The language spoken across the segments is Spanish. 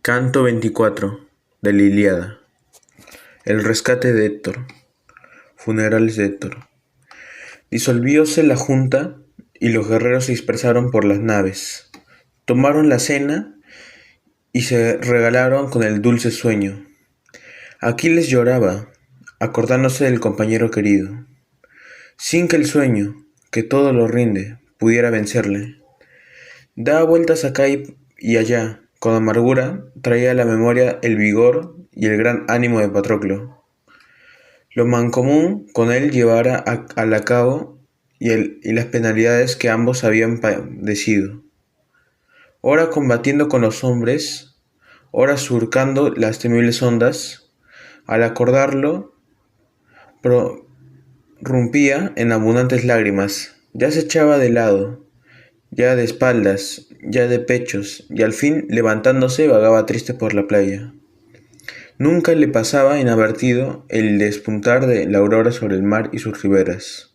Canto 24 de la Ilíada. El rescate de Héctor. Funerales de Héctor. Disolvióse la junta y los guerreros se dispersaron por las naves. Tomaron la cena y se regalaron con el dulce sueño. Aquiles lloraba, acordándose del compañero querido, sin que el sueño, que todo lo rinde, pudiera vencerle. Daba vueltas acá y allá, con amargura traía a la memoria el vigor y el gran ánimo de Patroclo, lo mancomún con él llevara a cabo y las penalidades que ambos habían padecido, ora combatiendo con los hombres, ora surcando las temibles ondas. Al acordarlo, prorrumpía en abundantes lágrimas, ya se echaba de lado, ya de espaldas, ya de pechos, y al fin, levantándose, vagaba triste por la playa. Nunca le pasaba inadvertido el despuntar de la aurora sobre el mar y sus riberas.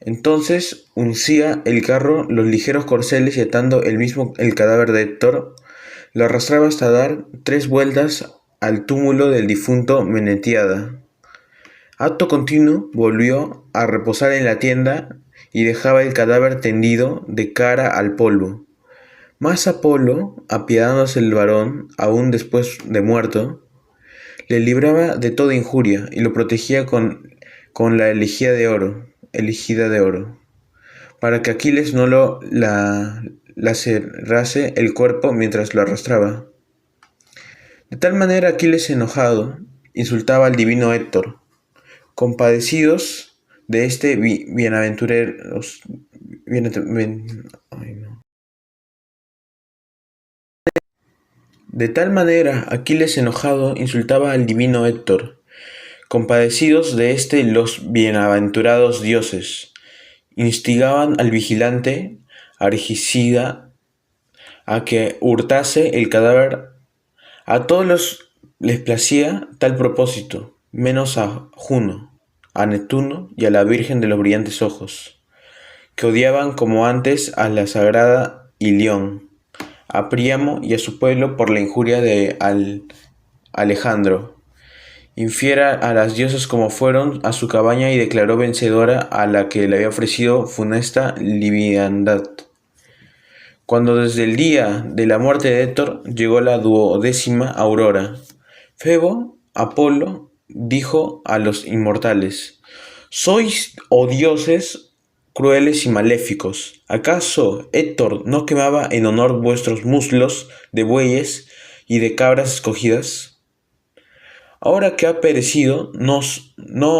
Entonces uncía el carro los ligeros corceles y atando él mismo el cadáver de Héctor, lo arrastraba hasta dar 3 vueltas al túmulo del difunto Menetiada. Acto continuo volvió a reposar en la tienda y dejaba el cadáver tendido de cara al polvo. Mas Apolo, apiadándose del varón, aún después de muerto, le libraba de toda injuria y lo protegía con la elegida de oro, para que Aquiles no lo lacerase el cuerpo mientras lo arrastraba. De tal manera Aquiles, enojado, insultaba al divino Héctor. Compadecidos de este bienaventurados, De tal manera Aquiles, enojado, insultaba al divino Héctor. Compadecidos de este los bienaventurados dioses, instigaban al vigilante Argicida a que hurtase el cadáver. A todos les placía tal propósito, menos a Juno, a Neptuno y a la Virgen de los brillantes ojos, que odiaban como antes a la sagrada Ilión, a Príamo y a su pueblo por la injuria de Alejandro. Infiera a las diosas como fueron a su cabaña y declaró vencedora a la que le había ofrecido funesta liviandad. Cuando desde el día de la muerte de Héctor llegó la 12ª aurora, Febo, Apolo, dijo a los inmortales: «¿Sois, oh dioses, crueles y maléficos? ¿Acaso Héctor no quemaba en honor vuestros muslos de bueyes y de cabras escogidas? Ahora que ha perecido, no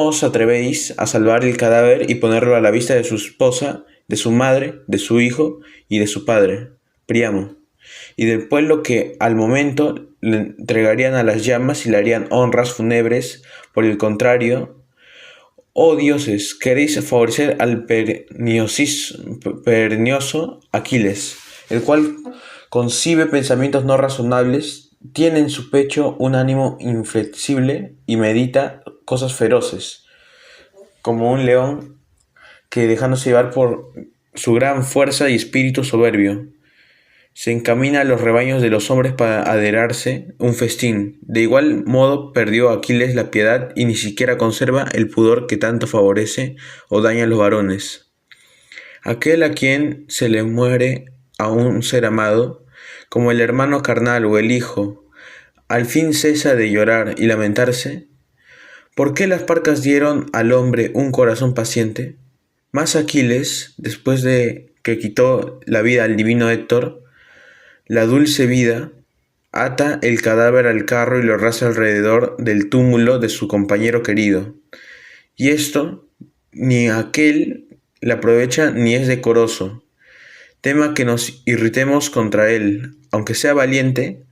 os atrevéis a salvar el cadáver y ponerlo a la vista de su esposa, de su madre, de su hijo y de su padre, Príamo, y del pueblo que al momento le entregarían a las llamas y le harían honras fúnebres. Por el contrario, oh dioses, queréis favorecer al pernicioso Aquiles, el cual concibe pensamientos no razonables, tiene en su pecho un ánimo inflexible y medita cosas feroces, como un león que, dejándose llevar por su gran fuerza y espíritu soberbio, se encamina a los rebaños de los hombres para aderarse un festín. De igual modo perdió Aquiles la piedad y ni siquiera conserva el pudor que tanto favorece o daña a los varones. Aquel a quien se le muere a un ser amado, como el hermano carnal o el hijo, al fin cesa de llorar y lamentarse. ¿Por qué las parcas dieron al hombre un corazón paciente? Mas Aquiles, después de que quitó la vida al divino Héctor, la dulce vida, ata el cadáver al carro y lo arrastra alrededor del túmulo de su compañero querido. Y esto, ni aquel le aprovecha ni es decoroso. Tema que nos irritemos contra él, aunque sea valiente,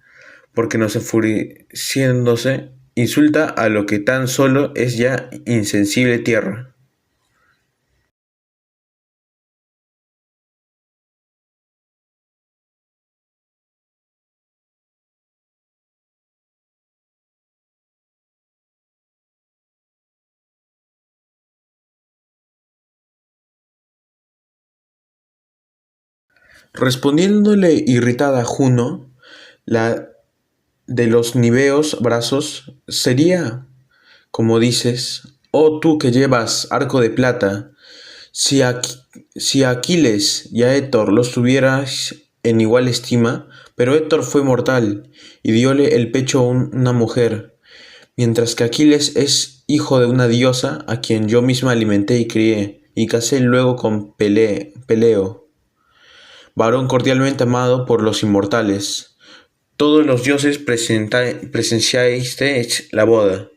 porque nos enfureciéndose, insulta a lo que tan solo es ya insensible tierra. Respondiéndole irritada Juno, la de los niveos brazos, sería, como dices, oh tú que llevas arco de plata, si, si a Aquiles y a Héctor los tuvieras en igual estima, pero Héctor fue mortal y diole el pecho a una mujer, mientras que Aquiles es hijo de una diosa a quien yo misma alimenté y crié, y casé luego con Peleo, varón cordialmente amado por los inmortales. Todos los dioses presenciasteis la boda,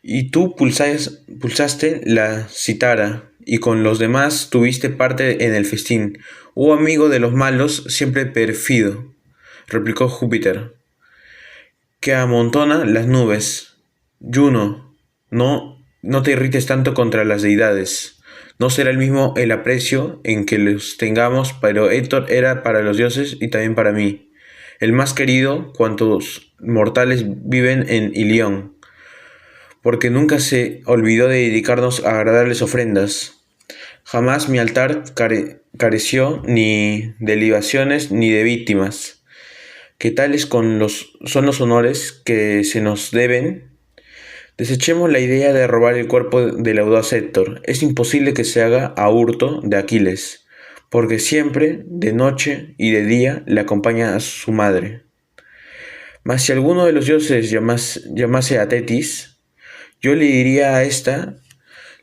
y tú pulsaste la citara, y con los demás tuviste parte en el festín. Oh amigo de los malos, siempre pérfido, replicó Júpiter, que amontona las nubes. Juno, no te irrites tanto contra las deidades. No será el mismo el aprecio en que los tengamos, pero Héctor era para los dioses y también para mí, el más querido cuantos mortales viven en Ilión, porque nunca se olvidó de dedicarnos a agradables ofrendas. Jamás mi altar careció ni de libaciones ni de víctimas, que tales son los honores que se nos deben. Desechemos la idea de robar el cuerpo del audaz Héctor. Es imposible que se haga a hurto de Aquiles, porque siempre, de noche y de día, le acompaña a su madre. Mas si alguno de los dioses llamase a Tetis, yo le diría a ésta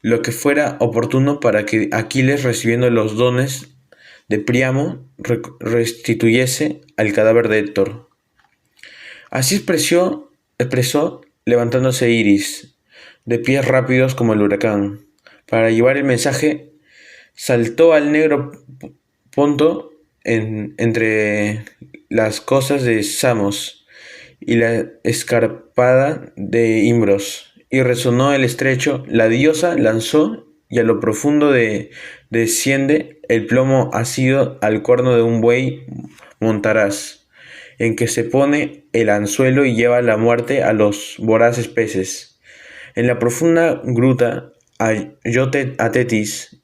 lo que fuera oportuno para que Aquiles, recibiendo los dones de Príamo, restituyese al cadáver de Héctor. Así expresó levantándose Iris, de pies rápidos como el huracán. Para llevar el mensaje, saltó al negro Ponto entre las costas de Samos y la escarpada de Imbros, y resonó el estrecho. La diosa lanzó, y a lo profundo desciende el plomo asido al cuerno de un buey montaraz, en que se pone el anzuelo y lleva la muerte a los voraces peces. En la profunda gruta halló a Tetis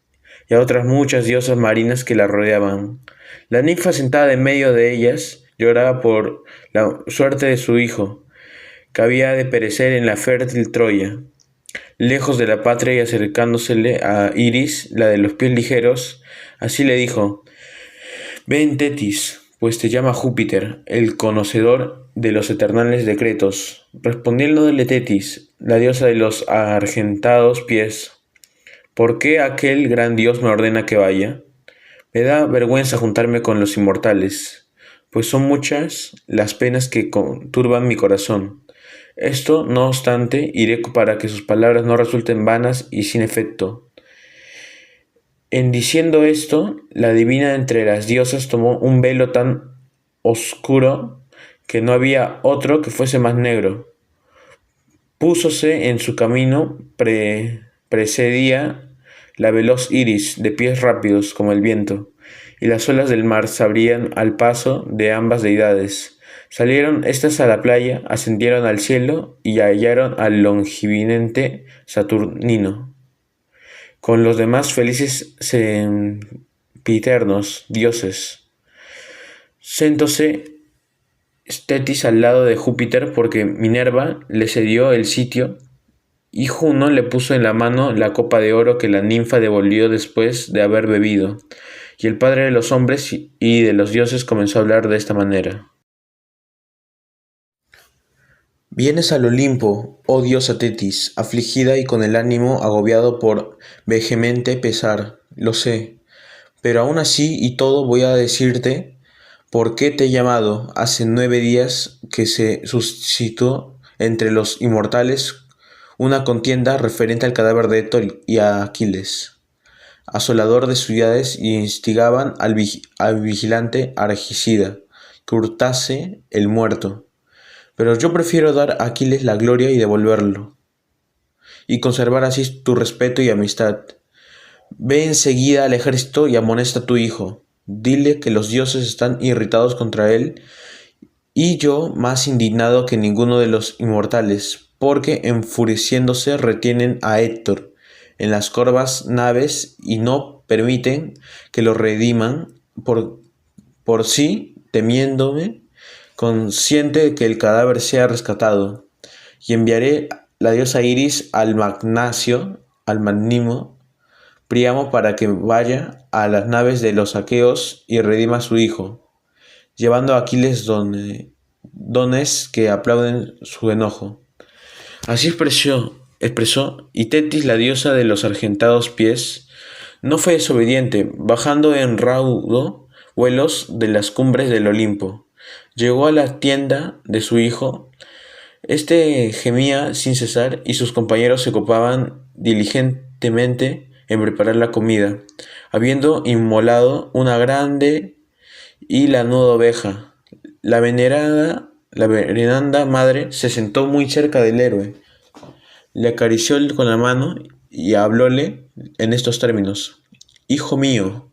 y a otras muchas diosas marinas que la rodeaban. La ninfa, sentada en medio de ellas, lloraba por la suerte de su hijo, que había de perecer en la fértil Troya. Lejos de la patria y acercándosele a Iris, la de los pies ligeros, así le dijo: ven, Tetis, pues te llama Júpiter, el conocedor de los eternales decretos. Respondiéndole Tetis, la diosa de los argentados pies: ¿por qué aquel gran dios me ordena que vaya? Me da vergüenza juntarme con los inmortales, pues son muchas las penas que turban mi corazón. Esto, no obstante, iré para que sus palabras no resulten vanas y sin efecto. En diciendo esto, la divina entre las diosas tomó un velo tan oscuro que no había otro que fuese más negro. Púsose en su camino, precedía la veloz Iris, de pies rápidos como el viento, y las olas del mar se abrían al paso de ambas deidades. Salieron éstas a la playa, ascendieron al cielo y hallaron al longivinente Saturnino, con los demás felices sempiternos dioses. Sentóse Tetis al lado de Júpiter, porque Minerva le cedió el sitio, y Juno le puso en la mano la copa de oro que la ninfa devolvió después de haber bebido. Y el padre de los hombres y de los dioses comenzó a hablar de esta manera: vienes al Olimpo, oh diosa Tetis, afligida y con el ánimo agobiado por vehemente pesar, lo sé, pero aún así y todo voy a decirte por qué te he llamado. Hace 9 días que se suscitó entre los inmortales una contienda referente al cadáver de Héctor y a Aquiles, asolador de ciudades, y instigaban al vigilante Argicida que hurtase el muerto. Pero yo prefiero dar a Aquiles la gloria y devolverlo, y conservar así tu respeto y amistad. Ve enseguida al ejército y amonesta a tu hijo. Dile que los dioses están irritados contra él, y yo más indignado que ninguno de los inmortales, porque enfureciéndose retienen a Héctor en las corvas naves y no permiten que lo rediman por sí, temiéndome consciente de que el cadáver sea rescatado, y enviaré la diosa Iris al magnánimo Príamo para que vaya a las naves de los aqueos y redima a su hijo, llevando a Aquiles dones que aplauden su enojo. Así expresó, y Tetis, la diosa de los argentados pies, no fue desobediente, bajando en raudo vuelos de las cumbres del Olimpo. Llegó a la tienda de su hijo. Este gemía sin cesar y sus compañeros se ocupaban diligentemente en preparar la comida, habiendo inmolado una grande y lanuda oveja. La veneranda madre se sentó muy cerca del héroe, le acarició con la mano y hablóle en estos términos: Hijo mío,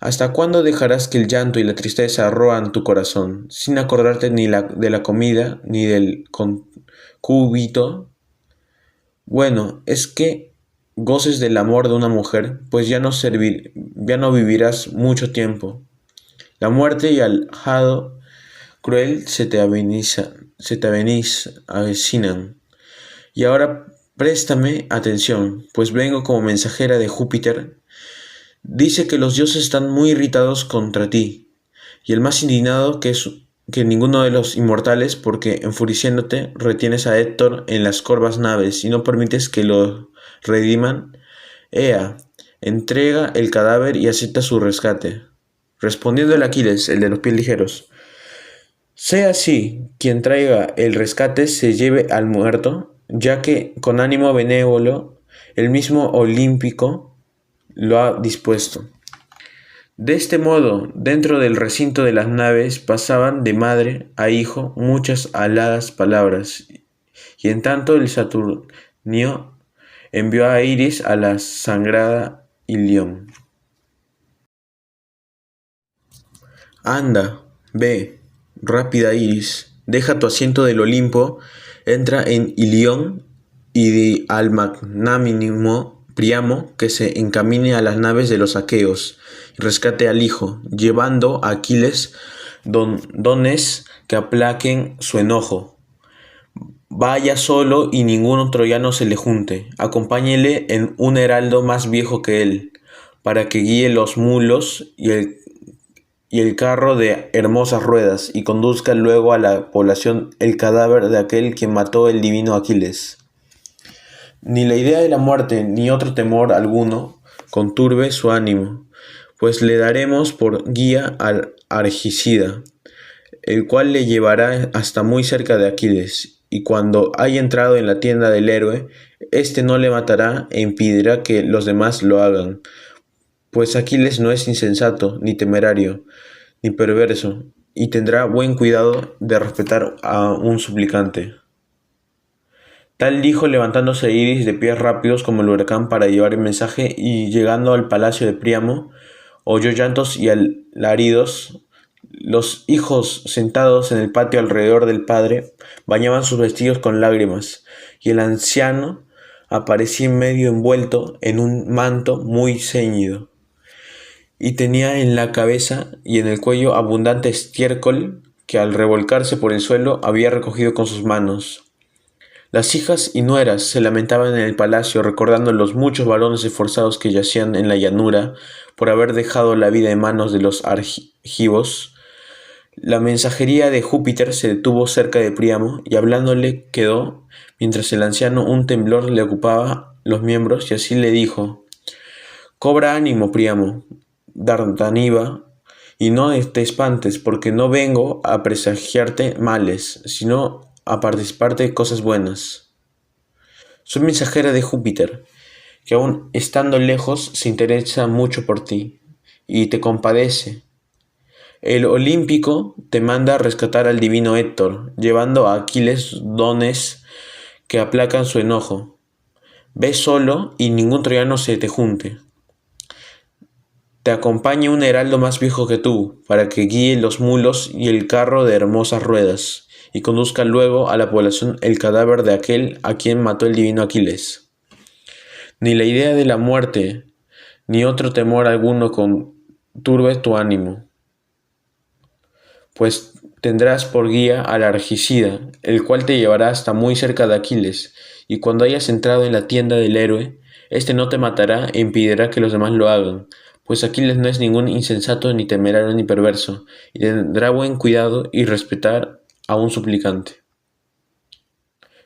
¿hasta cuándo dejarás que el llanto y la tristeza roan tu corazón, sin acordarte ni de la comida ni del concúbito? Bueno, es que goces del amor de una mujer, pues ya no vivirás mucho tiempo. La muerte y el hado cruel se te avecinan. Y ahora préstame atención, pues vengo como mensajera de Júpiter. Dice que los dioses están muy irritados contra ti, y el más indignado que ninguno de los inmortales, porque enfureciéndote retienes a Héctor en las corvas naves y no permites que lo rediman. Ea, entrega el cadáver y acepta su rescate. Respondiendo el Aquiles, el de los pies ligeros: sea así, quien traiga el rescate se lleve al muerto, ya que con ánimo benévolo el mismo Olímpico lo ha dispuesto. De este modo, dentro del recinto de las naves pasaban de madre a hijo muchas aladas palabras, y en tanto el Saturnio envió a Iris a la sangrada Ilión. Anda, ve, rápida Iris, deja tu asiento del Olimpo, entra en Ilión y di al magnánimo Príamo que se encamine a las naves de los aqueos y rescate al hijo, llevando a Aquiles dones que aplaquen su enojo. Vaya solo y ningún troyano se le junte. Acompáñele en un heraldo más viejo que él, para que guíe los mulos y el carro de hermosas ruedas, y conduzca luego a la población el cadáver de aquel quien mató el divino Aquiles. Ni la idea de la muerte, ni otro temor alguno, conturbe su ánimo, pues le daremos por guía al Argicida, el cual le llevará hasta muy cerca de Aquiles, y cuando haya entrado en la tienda del héroe, éste no le matará e impedirá que los demás lo hagan, pues Aquiles no es insensato, ni temerario, ni perverso, y tendrá buen cuidado de respetar a un suplicante. Tal dijo levantándose Iris de pies rápidos como el huracán para llevar el mensaje, y llegando al palacio de Príamo, oyó llantos y alaridos. Los hijos sentados en el patio alrededor del padre bañaban sus vestidos con lágrimas, y el anciano aparecía en medio envuelto en un manto muy ceñido, y tenía en la cabeza y en el cuello abundante estiércol que al revolcarse por el suelo había recogido con sus manos. Las hijas y nueras se lamentaban en el palacio, recordando los muchos varones esforzados que yacían en la llanura por haber dejado la vida en manos de los argivos. La mensajería de Júpiter se detuvo cerca de Príamo, y hablándole quedó, mientras el anciano un temblor le ocupaba los miembros, y así le dijo: cobra ánimo, Príamo, Dardaniva, y no te espantes, porque no vengo a presagiarte males, sino a participarte de cosas buenas. Soy mensajera de Júpiter, que aun estando lejos se interesa mucho por ti, y te compadece. El Olímpico te manda a rescatar al divino Héctor, llevando a Aquiles dones que aplacan su enojo. Ve solo y ningún troyano se te junte. Te acompañe un heraldo más viejo que tú, para que guíe los mulos y el carro de hermosas ruedas, y conduzca luego a la población el cadáver de aquel a quien mató el divino Aquiles. Ni la idea de la muerte, ni otro temor alguno conturbe tu ánimo, pues tendrás por guía al Argicida, el cual te llevará hasta muy cerca de Aquiles, y cuando hayas entrado en la tienda del héroe, éste no te matará e impedirá que los demás lo hagan, pues Aquiles no es ningún insensato, ni temerario, ni perverso, y tendrá buen cuidado y respetar a un suplicante.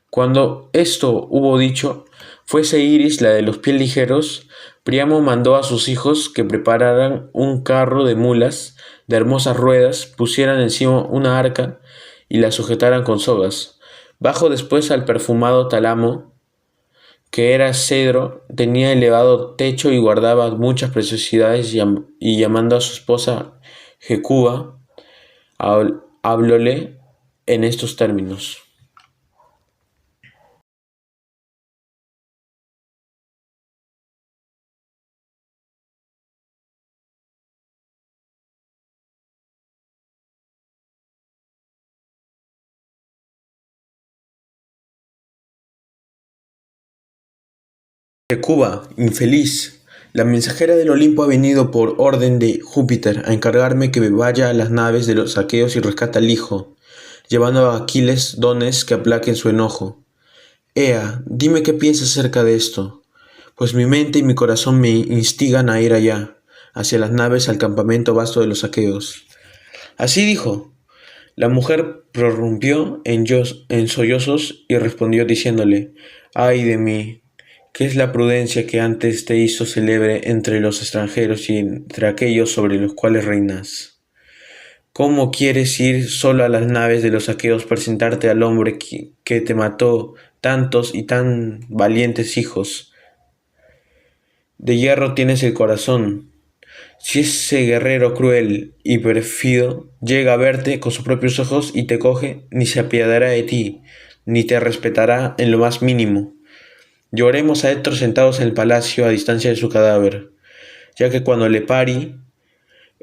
Cuando esto hubo dicho, fuese Iris la de los pies ligeros, Príamo mandó a sus hijos que prepararan un carro de mulas de hermosas ruedas, pusieran encima una arca y la sujetaran con sogas. Bajo después al perfumado tálamo, que era cedro, tenía elevado techo y guardaba muchas preciosidades, y llamando a su esposa Hecuba, hablóle en estos términos. Hecuba, infeliz, la mensajera del Olimpo ha venido por orden de Júpiter a encargarme que vaya a las naves de los aqueos y rescate al hijo, llevando a Aquiles dones que aplaquen su enojo. Ea, dime qué piensas acerca de esto, pues mi mente y mi corazón me instigan a ir allá, hacia las naves al campamento vasto de los aqueos. Así dijo. La mujer prorrumpió en sollozos y respondió diciéndole: Ay de mí, ¿qué es la prudencia que antes te hizo célebre entre los extranjeros y entre aquellos sobre los cuales reinas? ¿Cómo quieres ir solo a las naves de los aqueos, presentarte al hombre que te mató tantos y tan valientes hijos? De hierro tienes el corazón. Si ese guerrero cruel y pérfido llega a verte con sus propios ojos y te coge, ni se apiadará de ti, ni te respetará en lo más mínimo. Lloremos a Héctor sentados en el palacio a distancia de su cadáver, ya que cuando le pari,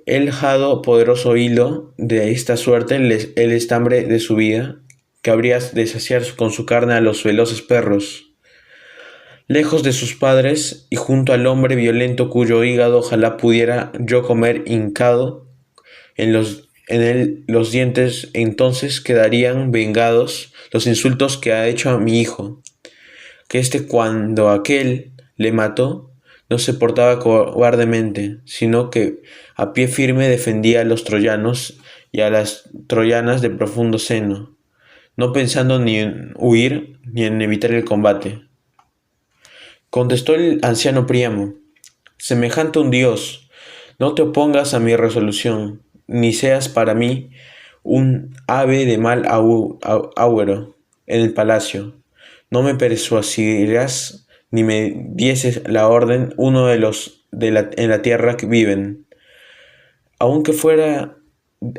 el jado poderoso hilo de esta suerte el estambre de su vida, que habrías de saciar con su carne a los veloces perros. Lejos de sus padres y junto al hombre violento cuyo hígado ojalá pudiera yo comer hincado en él los dientes, entonces quedarían vengados los insultos que ha hecho a mi hijo, que cuando aquel le mató no se portaba cobardemente, sino que a pie firme defendía a los troyanos y a las troyanas de profundo seno, no pensando ni en huir ni en evitar el combate. Contestó el anciano Príamo: semejante a un dios, no te opongas a mi resolución, ni seas para mí un ave de mal agüero en el palacio. No me persuadirás ni me dieses la orden uno de los en la tierra que viven. Aunque fuera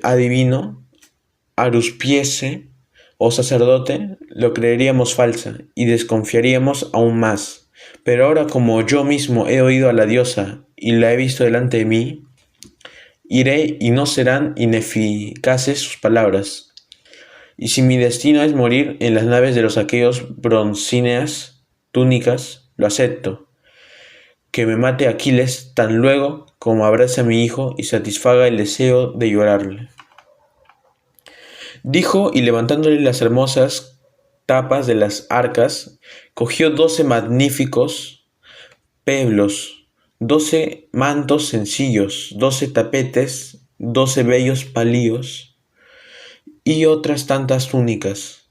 adivino, aruspiese o sacerdote, lo creeríamos falsa y desconfiaríamos aún más. Pero ahora, como yo mismo he oído a la diosa y la he visto delante de mí, iré y no serán ineficaces sus palabras. Y si mi destino es morir en las naves de los aqueos broncíneas túnicas, lo acepto. Que me mate Aquiles tan luego como abrace a mi hijo y satisfaga el deseo de llorarle. Dijo, y levantándole las hermosas tapas de las arcas, cogió 12 magníficos peblos, 12 mantos sencillos, 12 tapetes, 12 bellos palíos y otras tantas túnicas.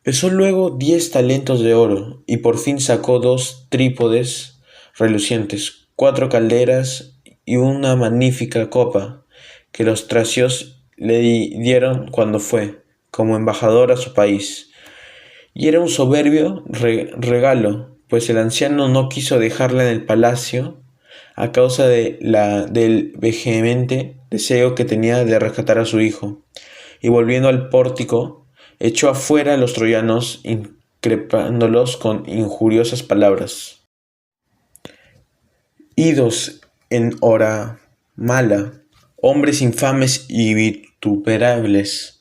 Pesó luego 10 talentos de oro, y por fin sacó 2 trípodes relucientes, 4 calderas y una magnífica copa, que los tracios le dieron cuando fue, como embajador a su país. Y era un soberbio regalo, pues el anciano no quiso dejarla en el palacio a causa del vehemente deseo que tenía de rescatar a su hijo. Y volviendo al pórtico, echó afuera a los troyanos, increpándolos con injuriosas palabras. Idos en hora mala, hombres infames y vituperables,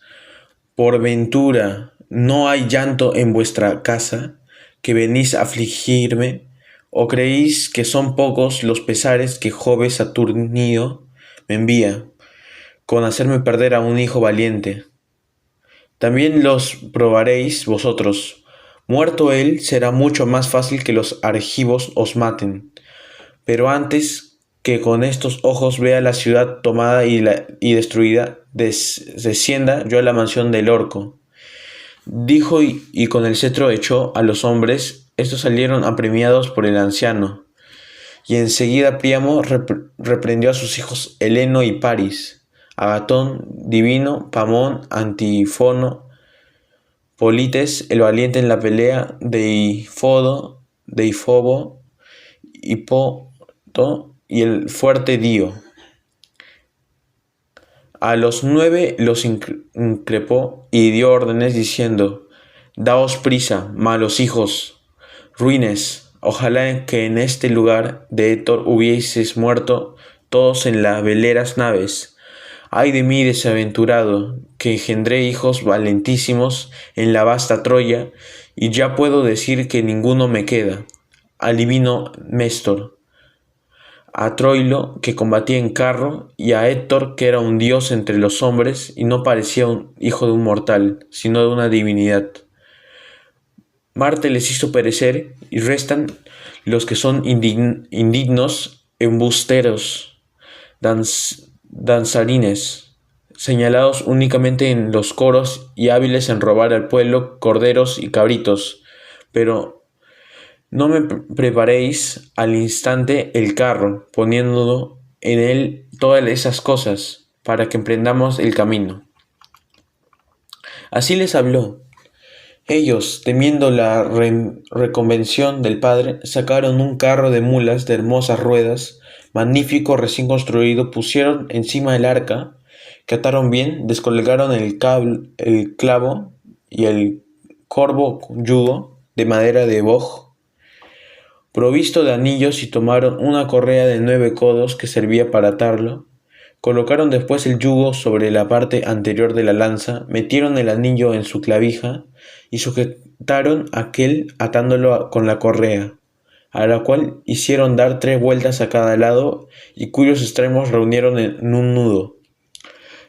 por ventura no hay llanto en vuestra casa, que venís a afligirme, o creéis que son pocos los pesares que Jove Saturnio me envía, con hacerme perder a un hijo valiente. También los probaréis vosotros. Muerto él, será mucho más fácil que los argivos os maten. Pero antes que con estos ojos vea la ciudad tomada y destruida, descienda yo a la mansión del orco. Dijo y con el cetro echó a los hombres. Estos salieron apremiados por el anciano. Y enseguida Príamo reprendió a sus hijos Heleno y Paris, Agatón, Divino, Pamón, Antífono, Polites, el valiente en la pelea, Deifobo, Hipoto y el fuerte Dio. A los 9 los increpó y dio órdenes diciendo: Daos prisa, malos hijos, ruines, ojalá que en este lugar de Héctor hubieseis muerto todos en las veleras naves. Ay de mí desaventurado, que engendré hijos valentísimos en la vasta Troya, y ya puedo decir que ninguno me queda. Al divino Méstor, a Troilo, que combatía en carro, y a Héctor, que era un dios entre los hombres, y no parecía un hijo de un mortal, sino de una divinidad. Marte les hizo perecer, y restan los que son indignos, embusteros, danzarines, señalados únicamente en los coros y hábiles en robar al pueblo corderos y cabritos. Pero no me preparéis al instante el carro, poniendo en él todas esas cosas, para que emprendamos el camino. Así les habló. Ellos, temiendo la reconvención del padre, sacaron un carro de mulas de hermosas ruedas, magnífico recién construido, pusieron encima el arca, que ataron bien, descolgaron el clavo y el corvo yugo de madera de boj, provisto de anillos, y tomaron una correa de 9 codos que servía para atarlo. Colocaron después el yugo sobre la parte anterior de la lanza, metieron el anillo en su clavija y sujetaron aquel atándolo con la correa, a la cual hicieron dar 3 vueltas a cada lado y cuyos extremos reunieron en un nudo.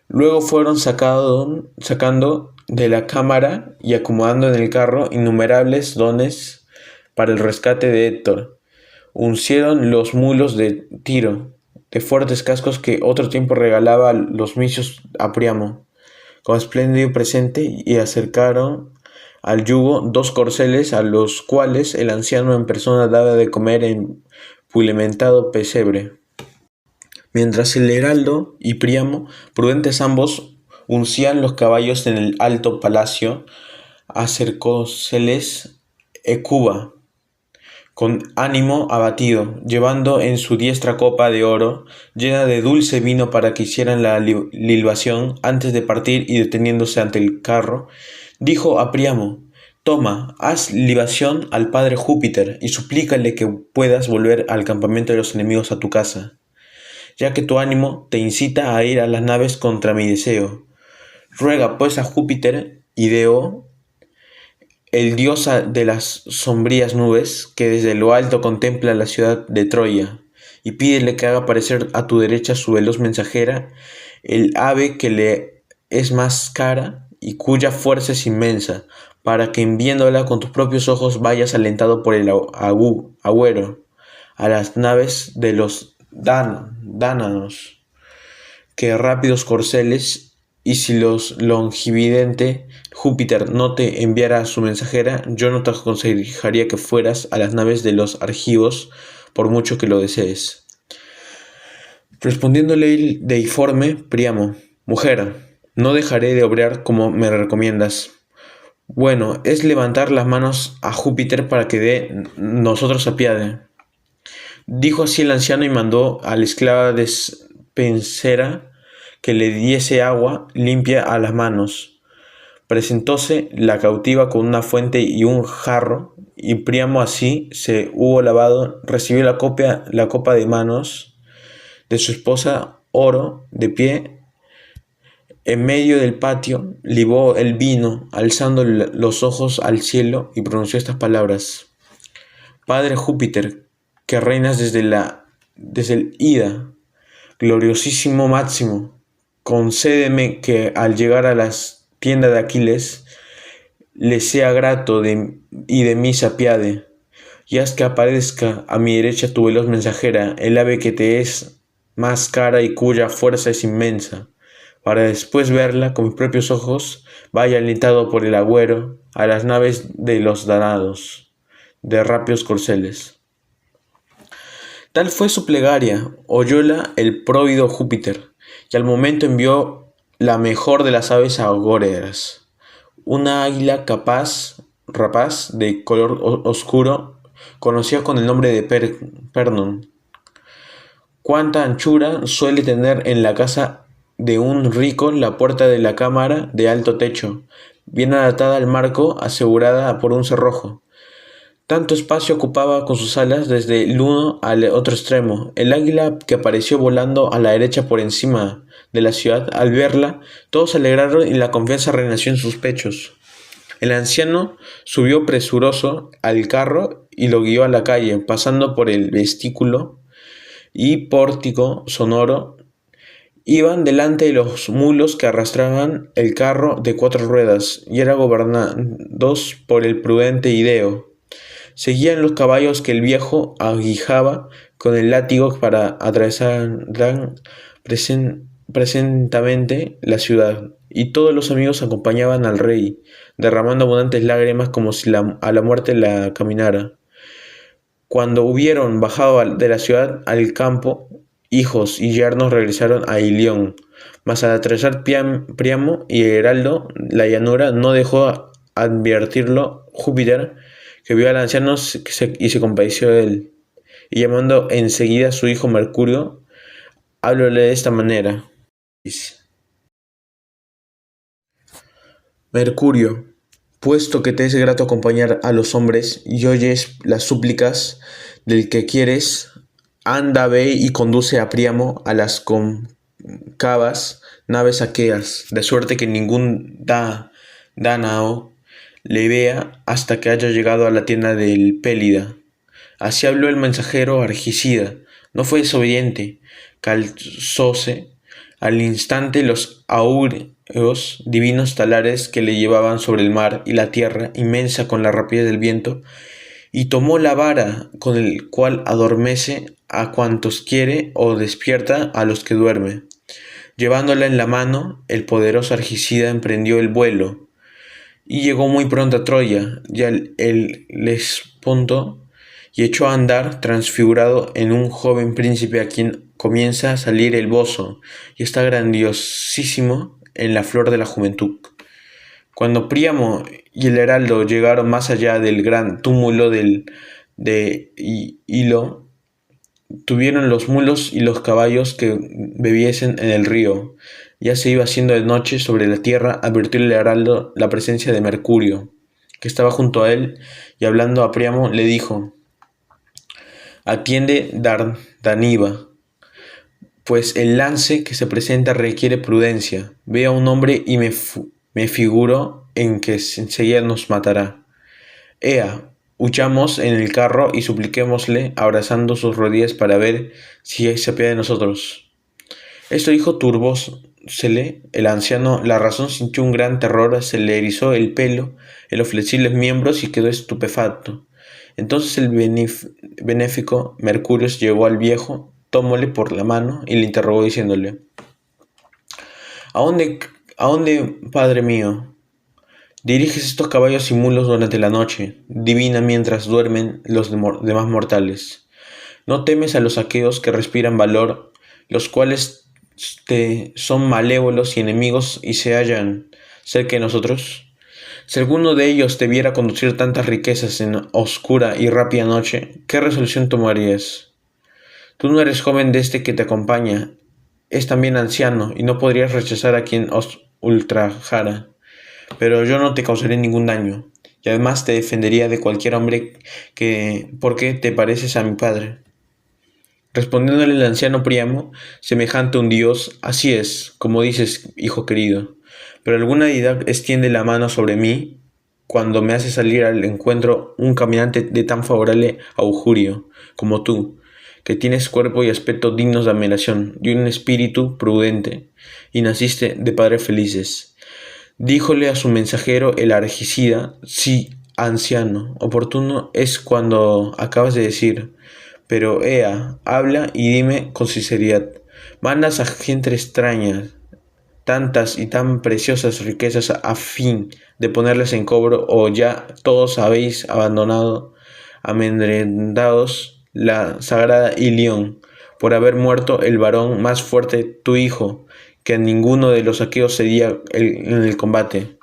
Luego fueron sacando de la cámara y acomodando en el carro innumerables dones para el rescate de Héctor. Uncieron los mulos de Tiro, de fuertes cascos que otro tiempo regalaba los misios a Príamo, con espléndido presente, y acercaron al yugo 2 corceles, a los cuales el anciano en persona daba de comer en pulimentado pesebre. Mientras el heraldo y Príamo, prudentes ambos, uncían los caballos en el alto palacio, acercóseles Hecuba con ánimo abatido, llevando en su diestra copa de oro llena de dulce vino para que hicieran la libación. Antes de partir y deteniéndose ante el carro, dijo a Príamo: Toma, haz libación al padre Júpiter y suplícale que puedas volver al campamento de los enemigos a tu casa, ya que tu ánimo te incita a ir a las naves contra mi deseo. Ruega pues a Júpiter, Ideo, el dios de las sombrías nubes, que desde lo alto contempla la ciudad de Troya, y pídele que haga aparecer a tu derecha su veloz mensajera, el ave que le es más cara y cuya fuerza es inmensa, para que viéndola con tus propios ojos vayas alentado por el agüero a las naves de los dánanos, que rápidos corceles. Y si los longividente Júpiter no te enviara su mensajera, yo no te aconsejaría que fueras a las naves de los argivos, por mucho que lo desees. Respondiéndole el deiforme Príamo: Mujer, no dejaré de obrar como me recomiendas. Bueno es levantar las manos a Júpiter para que de nosotros apiade. Dijo así el anciano y mandó a la esclava despensera que le diese agua limpia a las manos. Presentóse la cautiva con una fuente y un jarro, y Príamo así se hubo lavado, recibió la copa de manos de su esposa, oro, de pie, en medio del patio, libó el vino, alzando los ojos al cielo, y pronunció estas palabras: Padre Júpiter, que reinas desde el Ida, gloriosísimo máximo, concédeme que al llegar a las tienda de Aquiles, le sea grato y de mí se apiade, y haz que aparezca a mi derecha tu veloz mensajera, el ave que te es más cara y cuya fuerza es inmensa, para después verla con mis propios ojos, vaya alentado por el agüero a las naves de los danados, de rápidos corceles. Tal fue su plegaria, oyóla el próvido Júpiter, y al momento envió la mejor de las aves agóreas, una águila rapaz, de color oscuro, conocida con el nombre de Pernon. Cuánta anchura suele tener en la casa de un rico la puerta de la cámara de alto techo, bien adaptada al marco, asegurada por un cerrojo. Tanto espacio ocupaba con sus alas desde el uno al otro extremo. El águila que apareció volando a la derecha por encima de la ciudad, al verla, todos se alegraron y la confianza renació en sus pechos. El anciano subió presuroso al carro y lo guió a la calle, pasando por el vestíbulo y pórtico sonoro. Iban delante de los mulos que arrastraban el carro de 4 ruedas, y eran gobernados por el prudente Ideo. Seguían los caballos que el viejo aguijaba con el látigo para atravesar presentamente la ciudad, y todos los amigos acompañaban al rey, derramando abundantes lágrimas como si a la muerte la caminara. Cuando hubieron bajado de la ciudad al campo, hijos y yernos regresaron a Ilión, mas al atravesar Príamo y Heraldo la llanura no dejó advertirlo Júpiter, que vio al anciano y se compadeció de él, y llamando enseguida a su hijo Mercurio, háblole de esta manera. Dice: Mercurio, puesto que te es grato acompañar a los hombres y oyes las súplicas del que quieres, anda, ve y conduce a Príamo a las cóncavas naves aqueas, de suerte que ningún dánao le vea hasta que haya llegado a la tienda del Pélida. Así habló el mensajero Argicida. No fue desobediente, calzóse al instante los áureos divinos talares que le llevaban sobre el mar y la tierra inmensa con la rapidez del viento, y tomó la vara con el cual adormece a cuantos quiere o despierta a los que duerme. Llevándola en la mano, el poderoso Argicida emprendió el vuelo, y llegó muy pronto a Troya, y el Helesponto, y echó a andar transfigurado en un joven príncipe a quien comienza a salir el bozo, y está grandiosísimo en la flor de la juventud. Cuando Príamo y el heraldo llegaron más allá del gran túmulo de Hilo, tuvieron los mulos y los caballos que bebiesen en el río. Ya se iba haciendo de noche sobre la tierra, advirtió el heraldo la presencia de Mercurio, que estaba junto a él, y hablando a Príamo le dijo: Atiende, Dardaniva, pues el lance que se presenta requiere prudencia. Ve a un hombre y me figuro en que enseguida nos matará. Ea, huyamos en el carro y supliquémosle, abrazando sus rodillas para ver si se apiada de nosotros. Esto dijo turbósele el anciano, la razón sintió un gran terror, se le erizó el pelo en los flexibles miembros y quedó estupefacto. Entonces el benéfico Mercurio llegó al viejo, tomóle por la mano y le interrogó diciéndole: ¿A dónde, padre mío, diriges estos caballos y mulos durante la noche, divina mientras duermen los demás mortales? ¿No temes a los aqueos que respiran valor, los cuales te son malévolos y enemigos y se hallan cerca de nosotros? Si alguno de ellos te viera conducir tantas riquezas en oscura y rápida noche, ¿qué resolución tomarías? Tú no eres joven de este que te acompaña, es también anciano, y no podrías rechazar a quien os ultrajara. Pero yo no te causaré ningún daño, y además te defendería de cualquier hombre porque te pareces a mi padre. Respondiéndole el anciano Príamo, semejante a un dios: así es, como dices, hijo querido. Pero alguna deidad extiende la mano sobre mí cuando me hace salir al encuentro un caminante de tan favorable augurio como tú, que tienes cuerpo y aspecto dignos de admiración, y un espíritu prudente, y naciste de padres felices. Díjole a su mensajero el argicida: sí, anciano, oportuno es cuando acabas de decir, pero ea, habla y dime con sinceridad. ¿Mandas a gente extraña tantas y tan preciosas riquezas a fin de ponerles en cobro, o ya todos habéis abandonado, amedrentados, la sagrada Ilión, por haber muerto el varón más fuerte, tu hijo, que a ninguno de los aqueos cedía en el combate?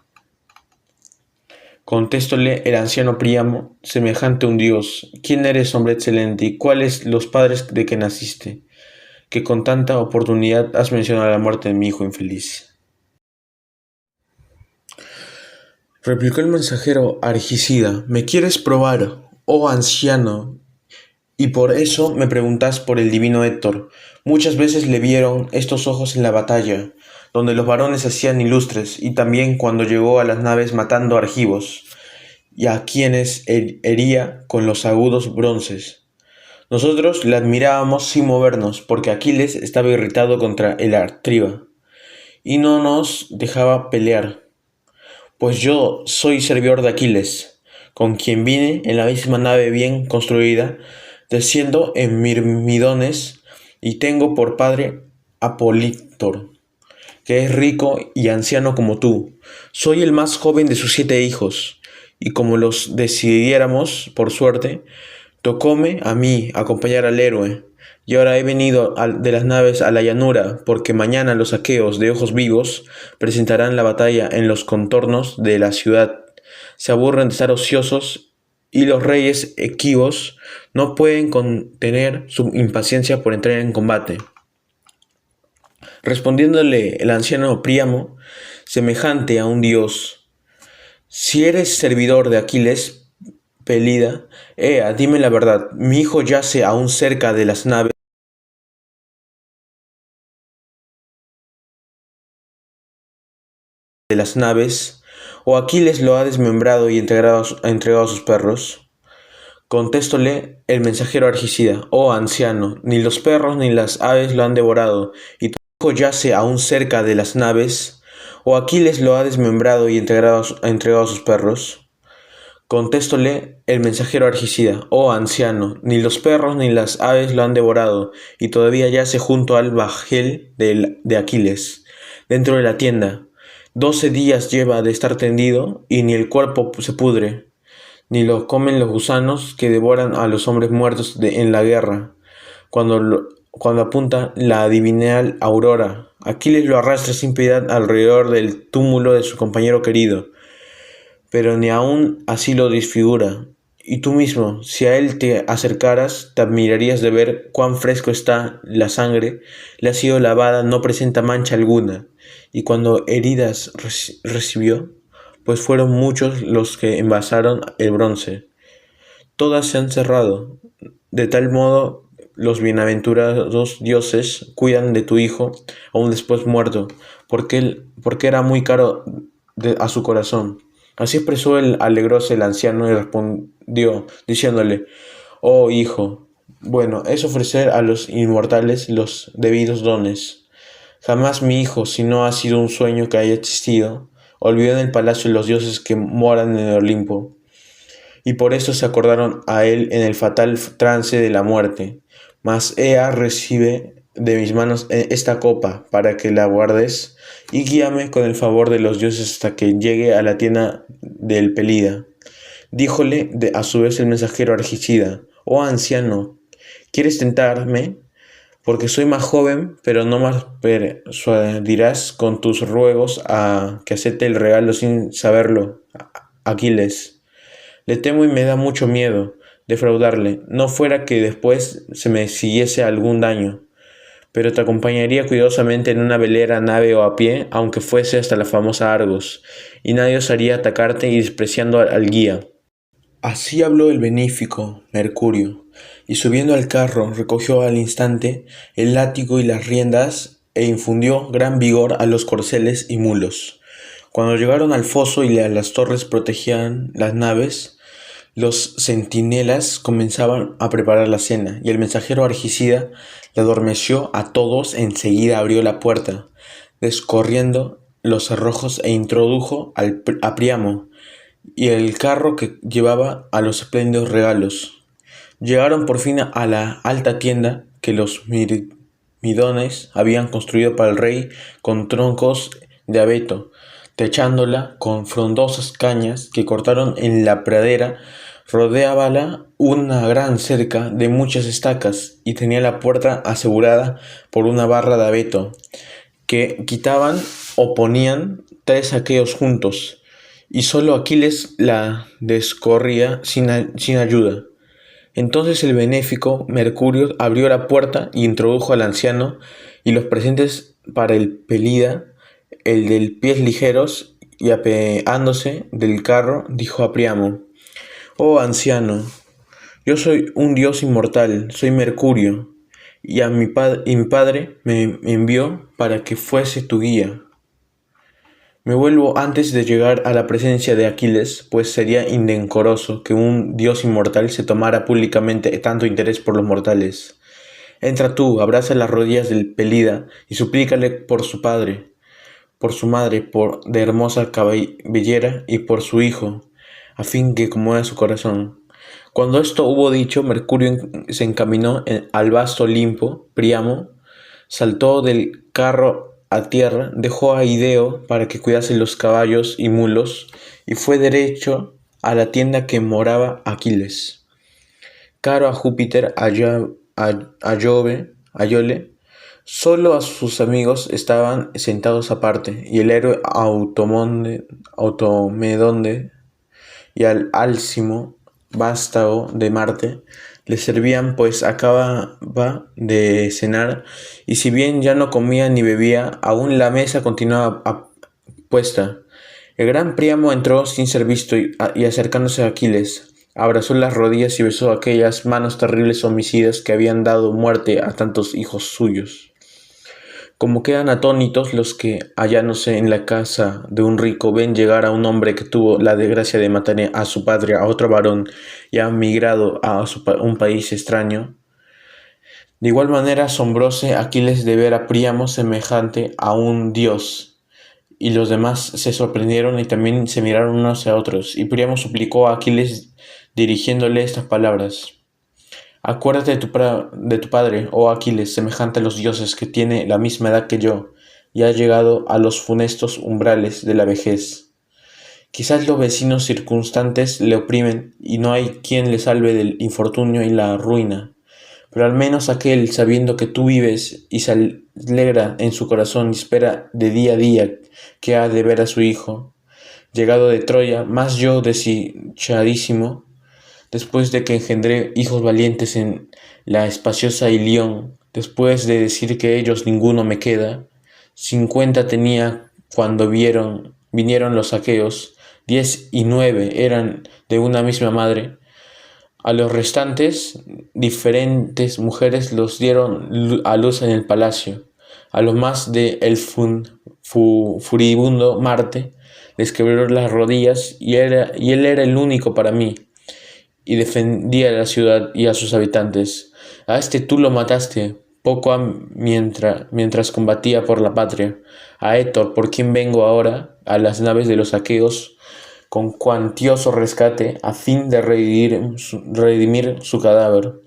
Contestóle el anciano Príamo, semejante a un dios: ¿Quién eres, hombre excelente, y cuáles los padres de que naciste, que con tanta oportunidad has mencionado la muerte de mi hijo infeliz? Replicó el mensajero Argicida: ¿Me quieres probar, oh anciano, y por eso me preguntas por el divino Héctor? Muchas veces le vieron estos ojos en la batalla, donde los varones se hacían ilustres, y también cuando llegó a las naves matando argivos, y a quienes hería con los agudos bronces. Nosotros le admirábamos sin movernos, porque Aquiles estaba irritado contra el Atrida, y no nos dejaba pelear. Pues yo soy servidor de Aquiles, con quien vine en la misma nave bien construida, desciendo en Mirmidones, y tengo por padre a Políctor, que es rico y anciano como tú. Soy el más joven de sus 7 hijos, y como los decidiéramos, por suerte, tocóme a mí acompañar al héroe. Y ahora he venido de las naves a la llanura, porque mañana los aqueos de ojos vivos presentarán la batalla en los contornos de la ciudad. Se aburren de estar ociosos, y los reyes equivos no pueden contener su impaciencia por entrar en combate. Respondiéndole el anciano Príamo, semejante a un dios: si eres servidor de Aquiles, Pelida, ea, dime la verdad, mi hijo yace aún cerca de las naves, o Aquiles lo ha desmembrado y entregado a sus perros. Contestóle el mensajero Argicida: oh anciano, ni los perros ni las aves lo han devorado, y tu hijo yace aún cerca de las naves, o Aquiles lo ha desmembrado y entregado a sus perros. Contestóle el mensajero Argicida: oh anciano, ni los perros ni las aves lo han devorado, y todavía yace junto al bajel de Aquiles, dentro de la tienda. 12 días lleva de estar tendido, y ni el cuerpo se pudre, ni lo comen los gusanos que devoran a los hombres muertos en la guerra. Cuando apunta la divinal aurora, Aquiles lo arrastra sin piedad alrededor del túmulo de su compañero querido, pero ni aun así lo desfigura. Y tú mismo, si a él te acercaras, te admirarías de ver cuán fresco está la sangre, le ha sido lavada, no presenta mancha alguna. Y cuando heridas recibió, pues fueron muchos los que envasaron el bronce. Todas se han cerrado. De tal modo los bienaventurados dioses cuidan de tu hijo, aun después muerto, porque era muy caro a su corazón. Así expresó alegróse el anciano y respondió, diciéndole: oh hijo, bueno es ofrecer a los inmortales los debidos dones. Jamás mi hijo, si no ha sido un sueño que haya existido, olvidó en el palacio los dioses que moran en el Olimpo, y por eso se acordaron a él en el fatal trance de la muerte. Mas ea, recibe de mis manos esta copa, para que la guardes, y guíame con el favor de los dioses hasta que llegue a la tienda del Pelida. Díjole a su vez el mensajero Argicida: oh anciano, ¿quieres tentarme? Porque soy más joven, pero no más persuadirás con tus ruegos a que acepte el regalo sin saberlo, Aquiles. Le temo y me da mucho miedo defraudarle, no fuera que después se me siguiese algún daño. Pero te acompañaría cuidadosamente en una velera, nave o a pie, aunque fuese hasta la famosa Argos, y nadie osaría atacarte y despreciando al guía. Así habló el benéfico Mercurio, y subiendo al carro recogió al instante el látigo y las riendas e infundió gran vigor a los corceles y mulos. Cuando llegaron al foso y las torres protegían las naves, los centinelas comenzaban a preparar la cena, y el mensajero Argicida le adormeció a todos. Enseguida abrió la puerta, descorriendo los cerrojos e introdujo a Príamo y el carro que llevaba a los espléndidos regalos. Llegaron por fin a la alta tienda que los mirmidones habían construido para el rey con troncos de abeto, techándola con frondosas cañas que cortaron en la pradera. Rodeábala una gran cerca de muchas estacas y tenía la puerta asegurada por una barra de abeto, que quitaban o ponían 3 aqueos juntos, y sólo Aquiles la descorría sin ayuda. Entonces el benéfico Mercurio abrió la puerta y introdujo al anciano y los presentes para el Pelida, el de pies ligeros, y apeándose del carro dijo a Príamo: «Oh anciano, yo soy un dios inmortal, soy Mercurio, y mi padre me envió para que fuese tu guía. Me vuelvo antes de llegar a la presencia de Aquiles, pues sería indecoroso que un dios inmortal se tomara públicamente tanto interés por los mortales. Entra tú, abraza las rodillas del Pelida y suplícale por su padre, por su madre, de hermosa cabellera y por su hijo, a fin que conmueva su corazón». Cuando esto hubo dicho, Mercurio se encaminó al vasto Olimpo. Príamo saltó del carro a tierra, dejó a Ideo para que cuidase los caballos y mulos, y fue derecho a la tienda que moraba Aquiles. Caro a Júpiter, Iole, solo a sus amigos estaban sentados aparte, y el héroe Automedonde y al Álcimo, vástago de Marte, le servían, pues acababa de cenar, y si bien ya no comía ni bebía, aún la mesa continuaba puesta. El gran Príamo entró sin ser visto y acercándose a Aquiles, abrazó las rodillas y besó aquellas manos terribles homicidas que habían dado muerte a tantos hijos suyos. Como quedan atónitos los que, hallándose en la casa de un rico, ven llegar a un hombre que tuvo la desgracia de matar a su patria, a otro varón, y ha migrado a un país extraño. De igual manera asombróse Aquiles de ver a Príamo semejante a un dios, y los demás se sorprendieron y también se miraron unos a otros, y Príamo suplicó a Aquiles dirigiéndole estas palabras: «Acuérdate de tu padre, oh Aquiles, semejante a los dioses, que tiene la misma edad que yo, y ha llegado a los funestos umbrales de la vejez. Quizás los vecinos circunstantes le oprimen, y no hay quien le salve del infortunio y la ruina, pero al menos aquel, sabiendo que tú vives, y se alegra en su corazón y espera de día a día que ha de ver a su hijo, llegado de Troya, más yo desdichadísimo, después de que engendré hijos valientes en la espaciosa Ilión, después de decir que ellos ninguno me queda, 50 tenía cuando vinieron los aqueos, 10 y 9 eran de una misma madre. A los restantes, diferentes mujeres los dieron a luz en el palacio. A los más de el furibundo Marte les quebró las rodillas, y él era el único para mí, y defendía la ciudad y a sus habitantes. A este tú lo mataste mientras combatía por la patria. A Héctor, por quien vengo ahora a las naves de los aqueos con cuantioso rescate, a fin de redimir su cadáver.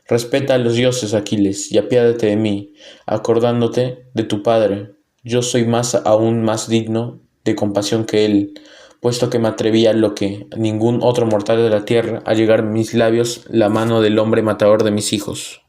Respeta a los dioses, Aquiles, y apiádate de mí, acordándote de tu padre. Yo soy aún más digno de compasión que él, puesto que me atreví a lo que ningún otro mortal de la tierra, a llegar a mis labios la mano del hombre matador de mis hijos».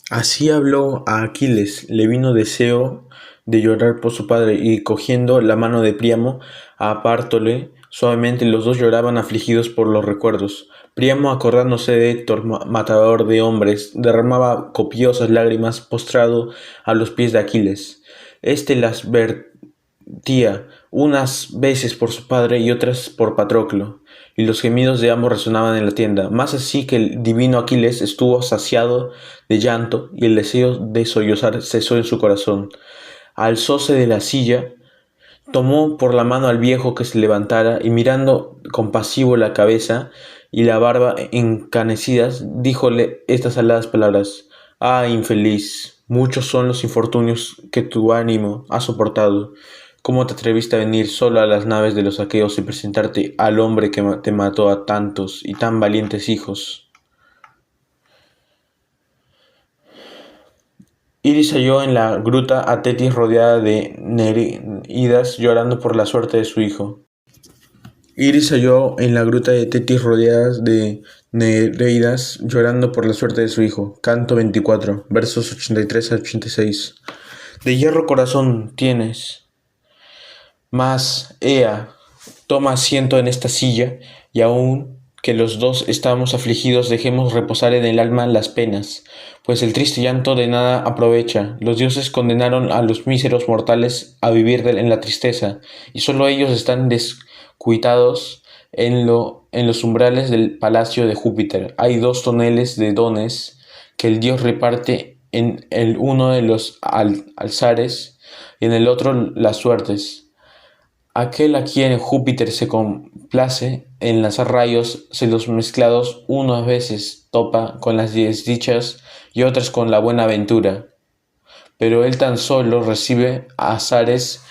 Así habló a Aquiles, le vino deseo de llorar por su padre, y cogiendo la mano de Príamo, apartóle suavemente. Los dos lloraban afligidos por los recuerdos. Príamo, acordándose de Héctor, matador de hombres, derramaba copiosas lágrimas postrado a los pies de Aquiles. Este las vertía unas veces por su padre y otras por Patroclo, y los gemidos de ambos resonaban en la tienda, más así que el divino Aquiles estuvo saciado de llanto, y el deseo de sollozar cesó en su corazón. Alzóse de la silla, tomó por la mano al viejo que se levantara, y mirando compasivo la cabeza y la barba encanecidas, díjole estas aladas palabras: «Ah, infeliz, Muchos son los infortunios que tu ánimo ha soportado. ¿Cómo te atreviste a venir solo a las naves de los aqueos y presentarte al hombre que te mató a tantos y tan valientes hijos? Iris halló en la gruta a Tetis rodeada de nereidas llorando por la suerte de su hijo. Iris halló en la gruta de Tetis rodeadas de nereidas llorando por la suerte de su hijo. Canto 24, versos 83 a 86. De hierro corazón tienes, mas, ea, toma asiento en esta silla, y aun que los dos estamos afligidos, dejemos reposar en el alma las penas, pues el triste llanto de nada aprovecha. Los dioses condenaron a los míseros mortales a vivir en la tristeza, y solo ellos están descuitados en los umbrales del palacio de Júpiter. Hay dos toneles de dones que el dios reparte, en el uno de los alzares y en el otro las suertes. Aquel a quien Júpiter se complace en lanzar rayos, se los mezclados unas veces topa con las desdichas y otras con la buena ventura. Pero él tan solo recibe azares,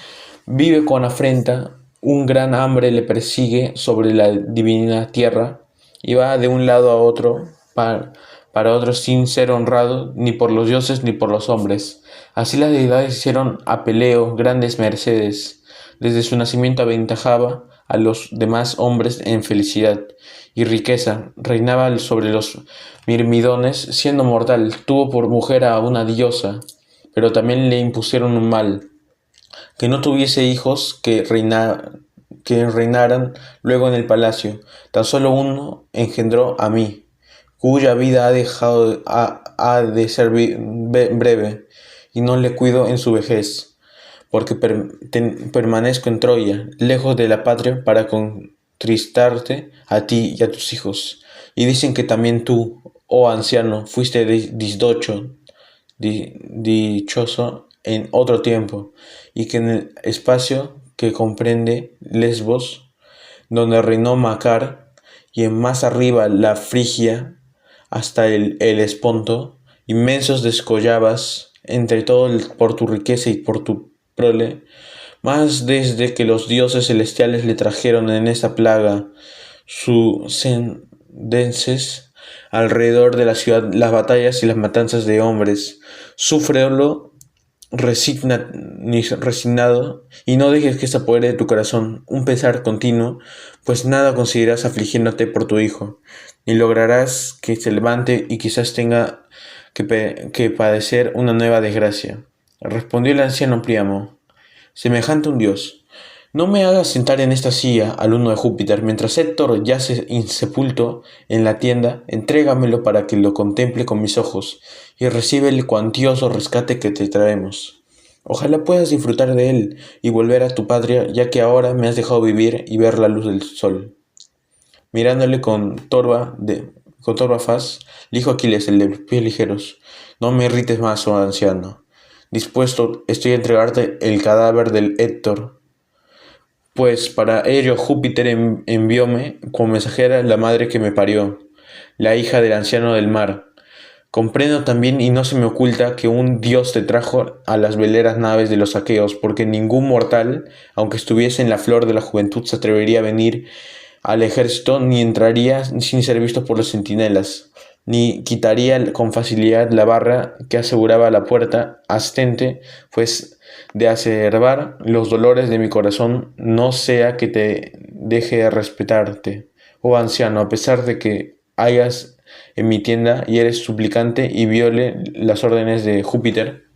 vive con afrenta, un gran hambre le persigue sobre la divina tierra, y va de un lado a otro para otro sin ser honrado ni por los dioses ni por los hombres. Así las deidades hicieron a Peleo grandes mercedes. Desde su nacimiento aventajaba a los demás hombres en felicidad y riqueza, reinaba sobre los mirmidones, siendo mortal, tuvo por mujer a una diosa, pero también le impusieron un mal, que no tuviese hijos que reinaran luego en el palacio. Tan solo uno engendró a mí, cuya vida ha de ser breve, y no le cuido en su vejez, porque permanezco en Troya, lejos de la patria, para contristarte a ti y a tus hijos. Y dicen que también tú, oh anciano, fuiste dichoso en otro tiempo, y que en el espacio que comprende Lesbos, donde reinó Macar, y en más arriba la Frigia, hasta el Esponto, inmensos descollabas entre todo por tu riqueza y por tu prole, mas desde que los dioses celestiales le trajeron en esa plaga sucendenses alrededor de la ciudad las batallas y las matanzas de hombres, súfrelo resignado, y no dejes que se apodere de tu corazón un pesar continuo, pues nada conseguirás afligiéndote por tu hijo, ni lograrás que se levante y quizás tenga que padecer una nueva desgracia. Respondió el anciano Príamo, semejante a un dios: no me hagas sentar en esta silla, alumno de Júpiter, mientras Héctor yace insepulto en la tienda. Entrégamelo para que lo contemple con mis ojos y recibe el cuantioso rescate que te traemos. Ojalá puedas disfrutar de él y volver a tu patria, ya que ahora me has dejado vivir y ver la luz del sol. Mirándole con torva faz, le dijo Aquiles, el de los pies ligeros: no me irrites más, oh anciano. Dispuesto estoy a entregarte el cadáver del Héctor, pues para ello Júpiter envióme como mensajera la madre que me parió, la hija del anciano del mar. Comprendo también y no se me oculta que un dios te trajo a las veleras naves de los aqueos, porque ningún mortal, aunque estuviese en la flor de la juventud, se atrevería a venir al ejército, ni entraría sin ser visto por los centinelas, ni quitaría con facilidad la barra que aseguraba la puerta astente, pues de acerbar los dolores de mi corazón, no sea que te deje de respetarte, oh anciano, a pesar de que hayas en mi tienda y eres suplicante y viole las órdenes de Júpiter.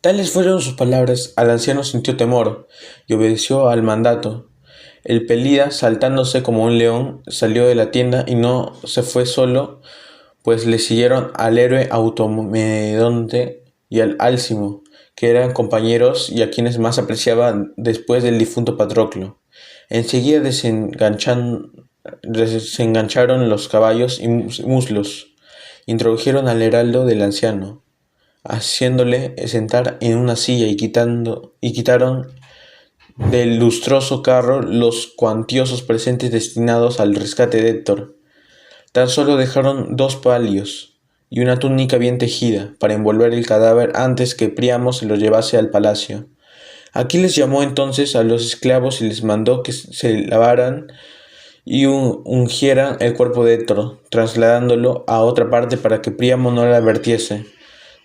Tales fueron sus palabras. El anciano sintió temor y obedeció al mandato. El Pelida, saltándose como un león, salió de la tienda y no se fue solo, pues le siguieron al héroe Automedonte y al Álcimo, que eran compañeros y a quienes más apreciaba después del difunto Patroclo. Enseguida desengancharon los caballos y muslos, introdujeron al heraldo del anciano, haciéndole sentar en una silla y quitaron del lustroso carro los cuantiosos presentes destinados al rescate de Héctor. Tan solo dejaron 2 palios, y una túnica bien tejida, para envolver el cadáver antes que Príamo se lo llevase al palacio. Aquiles llamó entonces a los esclavos y les mandó que se lavaran y ungieran el cuerpo de Héctor, trasladándolo a otra parte para que Príamo no le advirtiese,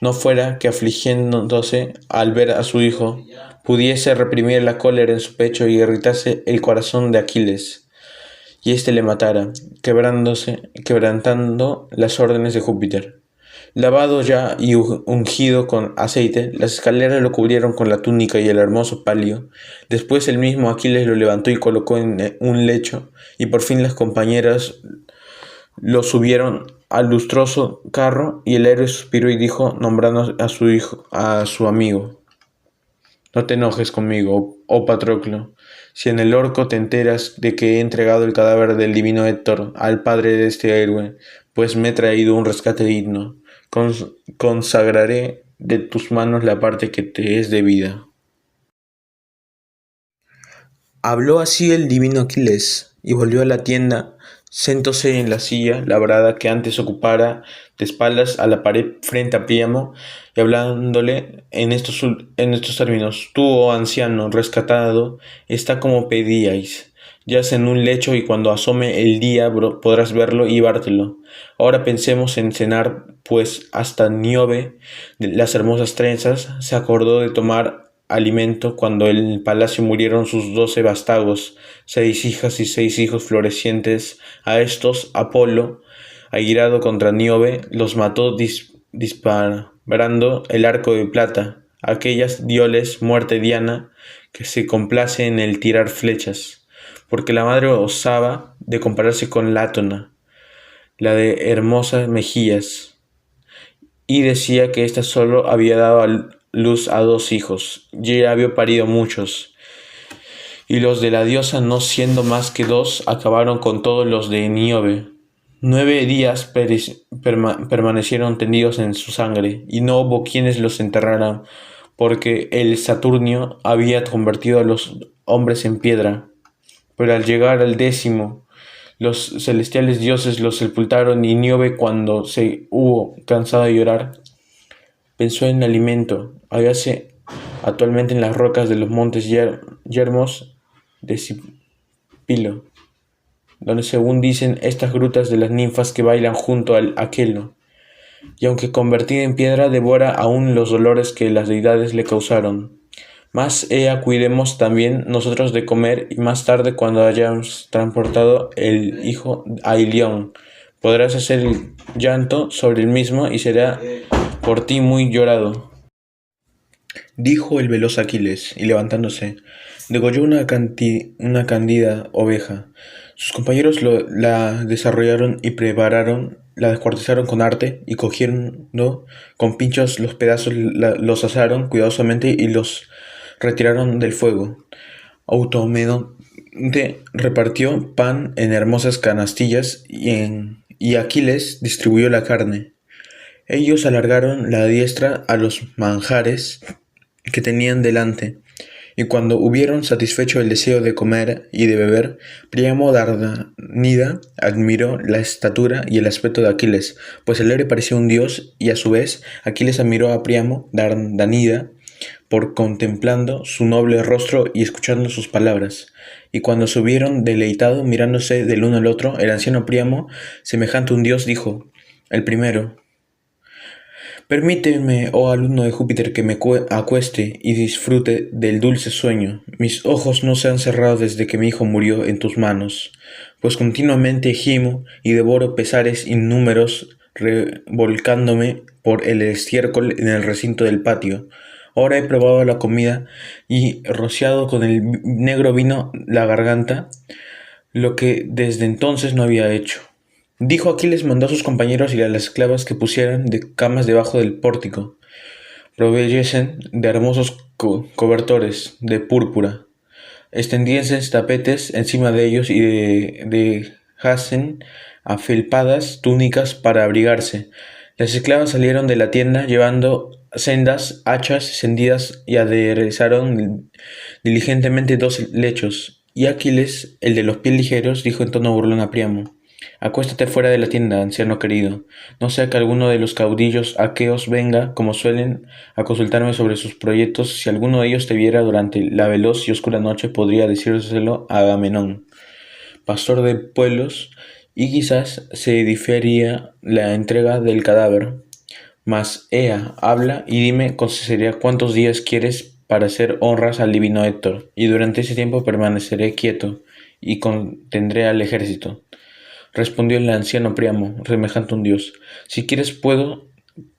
no fuera que afligiéndose al ver a su hijo, pudiese reprimir la cólera en su pecho y irritase el corazón de Aquiles, y éste le matara, quebrantando las órdenes de Júpiter. Lavado ya y ungido con aceite, las escaleras lo cubrieron con la túnica y el hermoso palio. Después el mismo Aquiles lo levantó y colocó en un lecho, y por fin las compañeras lo subieron al lustroso carro, y el héroe suspiró y dijo, nombrando a su hijo, a su amigo: No te enojes conmigo, oh Patroclo, si en el orco te enteras de que he entregado el cadáver del divino Héctor al padre de este héroe, pues me he traído un rescate digno. Consagraré de tus manos la parte que te es debida. Habló así el divino Aquiles, y volvió a la tienda, sentóse en la silla labrada que antes ocupara, de espaldas a la pared frente a Príamo, y hablándole en estos términos: Tú, oh anciano, rescatado, está como pedíais. Yace en un lecho y cuando asome el día podrás verlo y llevártelo. Ahora pensemos en cenar, pues hasta Níobe, de las hermosas trenzas, se acordó de tomar alimento cuando en el palacio murieron sus 12 vástagos, 6 hijas y 6 hijos florecientes. A estos Apolo, airado contra Níobe, los mató disparando el arco de plata. Aquellas dióles muerte Diana, que se complace en el tirar flechas, porque la madre osaba de compararse con Látona, la de hermosas mejillas, y decía que ésta solo había dado a luz a 2 hijos, y ella había parido muchos, y los de la diosa, no siendo más que 2, acabaron con todos los de Níobe. 9 días permanecieron tendidos en su sangre, y no hubo quienes los enterraran, porque el Saturnio había convertido a los hombres en piedra. Pero al llegar al 10º, los celestiales dioses los sepultaron, y Níobe, cuando se hubo cansado de llorar, pensó en alimento. Hállase actualmente en las rocas de los montes yermos de Cipilo, donde según dicen estas grutas de las ninfas que bailan junto al Aquelo, y aunque convertida en piedra devora aún los dolores que las deidades le causaron. Mas cuidemos también nosotros de comer, y más tarde, cuando hayamos transportado el hijo a Ilión, podrás hacer el llanto sobre el mismo, y será por ti muy llorado. Dijo el veloz Aquiles, y levantándose, degolló una cándida oveja. Sus compañeros la desarrollaron y prepararon, la descuartizaron con arte, y cogiendo con pinchos los pedazos, los asaron cuidadosamente y los retiraron del fuego. Automedonte repartió pan en hermosas canastillas, y Aquiles distribuyó la carne. Ellos alargaron la diestra a los manjares que tenían delante, y cuando hubieron satisfecho el deseo de comer y de beber, Príamo Dardanida admiró la estatura y el aspecto de Aquiles, pues el héroe parecía un dios, y a su vez Aquiles admiró a Príamo Dardanida por contemplando su noble rostro y escuchando sus palabras. Y cuando se hubieron deleitado mirándose del uno al otro, el anciano Príamo, semejante a un dios, dijo: El primero: Permíteme, oh alumno de Júpiter, que me acueste y disfrute del dulce sueño. Mis ojos no se han cerrado desde que mi hijo murió en tus manos, pues continuamente gimo y devoro pesares innúmeros, revolcándome por el estiércol en el recinto del patio. Ahora he probado la comida y rociado con el negro vino la garganta, lo que desde entonces no había hecho. Dijo Aquiles, mandó a sus compañeros y a las esclavas que pusieran de camas debajo del pórtico, proveyesen de hermosos cobertores de púrpura, extendiesen tapetes encima de ellos y dejasen afelpadas túnicas para abrigarse. Las esclavas salieron de la tienda llevando sendas hachas encendidas y aderezaron diligentemente 2 lechos. Y Aquiles, el de los pies ligeros, dijo en tono burlón a Príamo: Acuéstate fuera de la tienda, anciano querido, no sea que alguno de los caudillos aqueos venga, como suelen, a consultarme sobre sus proyectos. Si alguno de ellos te viera durante la veloz y oscura noche, podría decírselo a Agamenón, pastor de pueblos, y quizás se diferiría la entrega del cadáver. Mas, ea, habla y dime con sinceridad cuántos días quieres para hacer honras al divino Héctor, y durante ese tiempo permaneceré quieto y contendré al ejército. Respondió el anciano Príamo, semejante a un dios: si quieres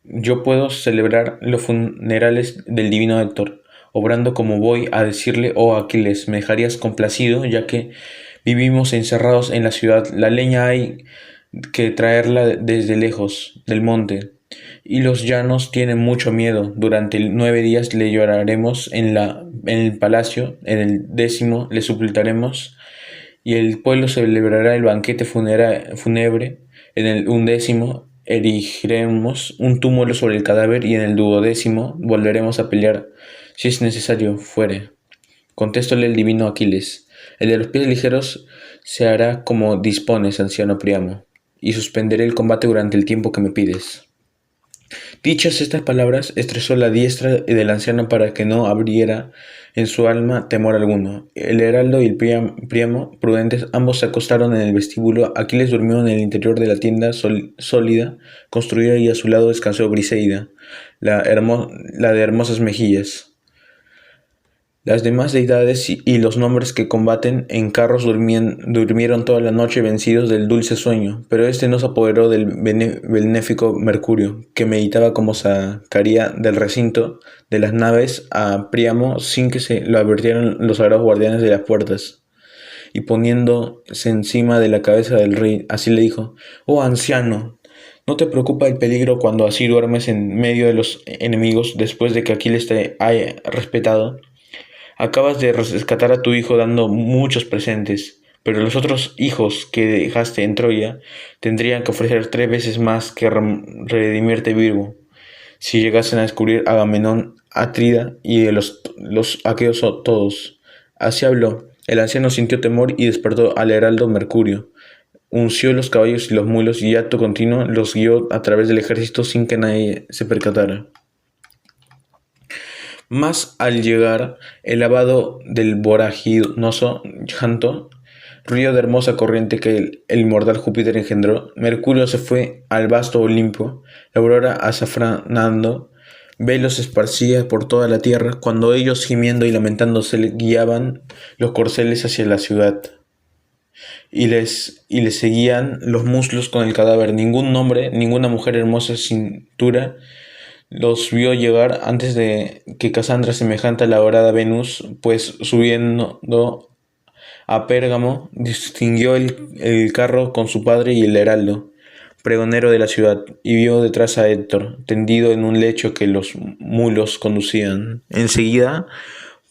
yo puedo celebrar los funerales del divino Héctor, obrando como voy a decirle. Oh Aquiles, me dejarías complacido, ya que vivimos encerrados en la ciudad. La leña hay que traerla desde lejos del monte, y los llanos tienen mucho miedo. Durante 9 días le lloraremos en el palacio, en el 10º le suplicaremos, y el pueblo celebrará el banquete fúnebre. En el 11º erigiremos un túmulo sobre el cadáver, y en el 12º volveremos a pelear, si es necesario fuere. Contestóle el divino Aquiles: el de los pies ligeros se hará como dispones, anciano Príamo, y suspenderé el combate durante el tiempo que me pides. Dichas estas palabras, estrechó la diestra del anciano para que no abriera en su alma temor alguno. El heraldo y el Príamo, prudentes, ambos se acostaron en el vestíbulo. Aquiles durmió en el interior de la tienda sólida construida, y a su lado descansó Briseida, la de hermosas mejillas. Las demás deidades y los nombres que combaten en carros durmieron toda la noche, vencidos del dulce sueño, pero este no se apoderó del benéfico Mercurio, que meditaba cómo sacaría del recinto de las naves a Príamo sin que se lo advirtieran los sagrados guardianes de las puertas. Y poniéndose encima de la cabeza del rey, así le dijo: oh anciano, ¿no te preocupa el peligro cuando así duermes en medio de los enemigos, después de que Aquiles te haya respetado? Acabas de rescatar a tu hijo dando muchos presentes, pero los otros hijos que dejaste en Troya tendrían que ofrecer 3 veces más que redimirte vivo, si llegasen a descubrir a Agamenón, Atrida y los aqueos todos. Así habló. El anciano sintió temor y despertó al heraldo Mercurio. Unció los caballos y los mulos, y acto continuo los guió a través del ejército sin que nadie se percatara. Mas al llegar el lavado del voraginoso Janto, río de hermosa corriente que el inmortal Júpiter engendró, Mercurio se fue al vasto Olimpo. La aurora, azafranando velos, esparcía por toda la tierra, cuando ellos, gimiendo y lamentándose, guiaban los corceles hacia la ciudad, y les seguían los muslos con el cadáver. Ningún hombre, ninguna mujer hermosa cintura los vio llegar antes de que Casandra, semejante a la dorada Venus, pues subiendo a Pérgamo, distinguió el carro con su padre y el heraldo, pregonero de la ciudad, y vio detrás a Héctor, tendido en un lecho que los mulos conducían. Enseguida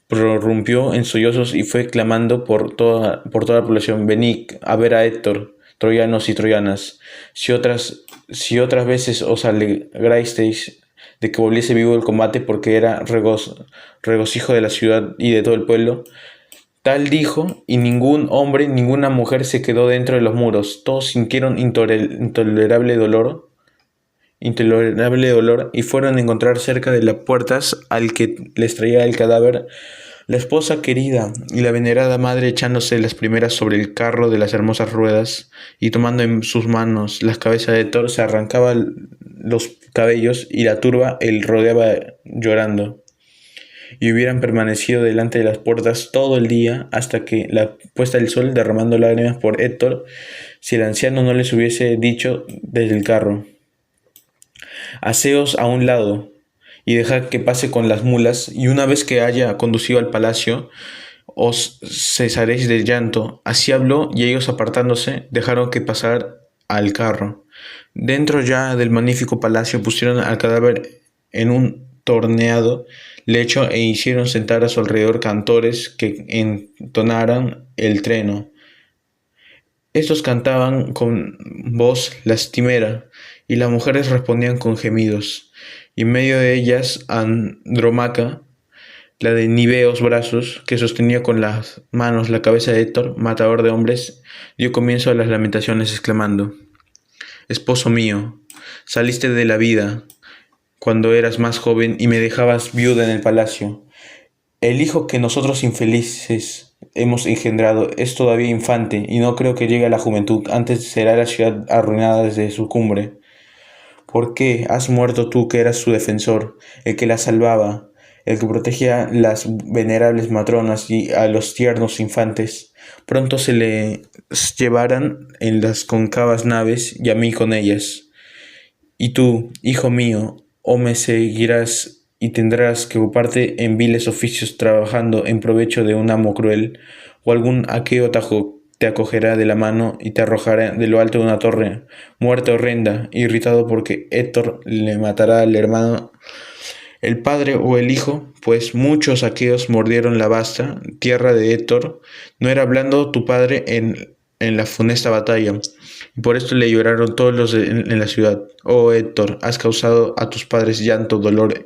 prorrumpió en sollozos y fue clamando por toda la población: venid a ver a Héctor, troyanos y troyanas. Si otras veces os alegrasteis de que volviese vivo el combate, porque era regocijo de la ciudad y de todo el pueblo. Tal dijo, y ningún hombre, ninguna mujer se quedó dentro de los muros. Todos sintieron intolerable dolor, y fueron a encontrar cerca de las puertas al que les traía el cadáver, la esposa querida y la venerada madre, echándose las primeras sobre el carro de las hermosas ruedas, y tomando en sus manos las cabezas de Thor, se arrancaba los cabellos, y la turba el rodeaba llorando. Y hubieran permanecido delante de las puertas todo el día, hasta que la puesta del sol, derramando lágrimas por Héctor, si el anciano no les hubiese dicho desde el carro: haceos a un lado, y dejad que pase con las mulas, y una vez que haya conducido al palacio, os cesaréis del llanto. Así habló, y ellos, apartándose, dejaron que pasara al carro. Dentro ya del magnífico palacio pusieron al cadáver en un torneado lecho, e hicieron sentar a su alrededor cantores que entonaran el treno. Estos cantaban con voz lastimera, y las mujeres respondían con gemidos. Y en medio de ellas Andrómaca, la de niveos brazos, que sostenía con las manos la cabeza de Héctor, matador de hombres, dio comienzo a las lamentaciones, exclamando: «Esposo mío, saliste de la vida cuando eras más joven y me dejabas viuda en el palacio. El hijo que nosotros infelices hemos engendrado es todavía infante y no creo que llegue a la juventud. Antes será la ciudad arruinada desde su cumbre. ¿Por qué has muerto tú que eras su defensor, el que la salvaba, el que protegía a las venerables matronas y a los tiernos infantes? Pronto se les llevarán en las cóncavas naves y a mí con ellas. Y tú, hijo mío, o me seguirás y tendrás que ocuparte en viles oficios trabajando en provecho de un amo cruel, o algún aqueo te acogerá de la mano y te arrojará de lo alto de una torre, muerte horrenda, irritado porque Héctor le matará al hermano, el padre o el hijo, pues muchos aqueos mordieron la vasta tierra de Héctor. No era blando tu padre en la funesta batalla, y por esto le lloraron todos los en la ciudad. Oh Héctor, has causado a tus padres llanto, dolor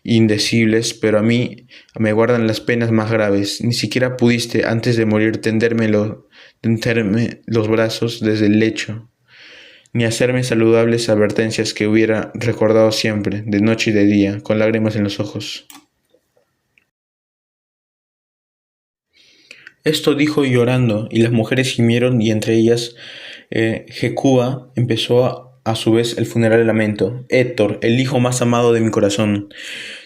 indecibles, pero a mí me guardan las penas más graves. Ni siquiera pudiste, antes de morir, tenderme los brazos desde el lecho, ni hacerme saludables advertencias que hubiera recordado siempre, de noche y de día, con lágrimas en los ojos». Esto dijo llorando, y las mujeres gimieron, y entre ellas Hecúa empezó a su vez el funeral lamento. «Héctor, el hijo más amado de mi corazón,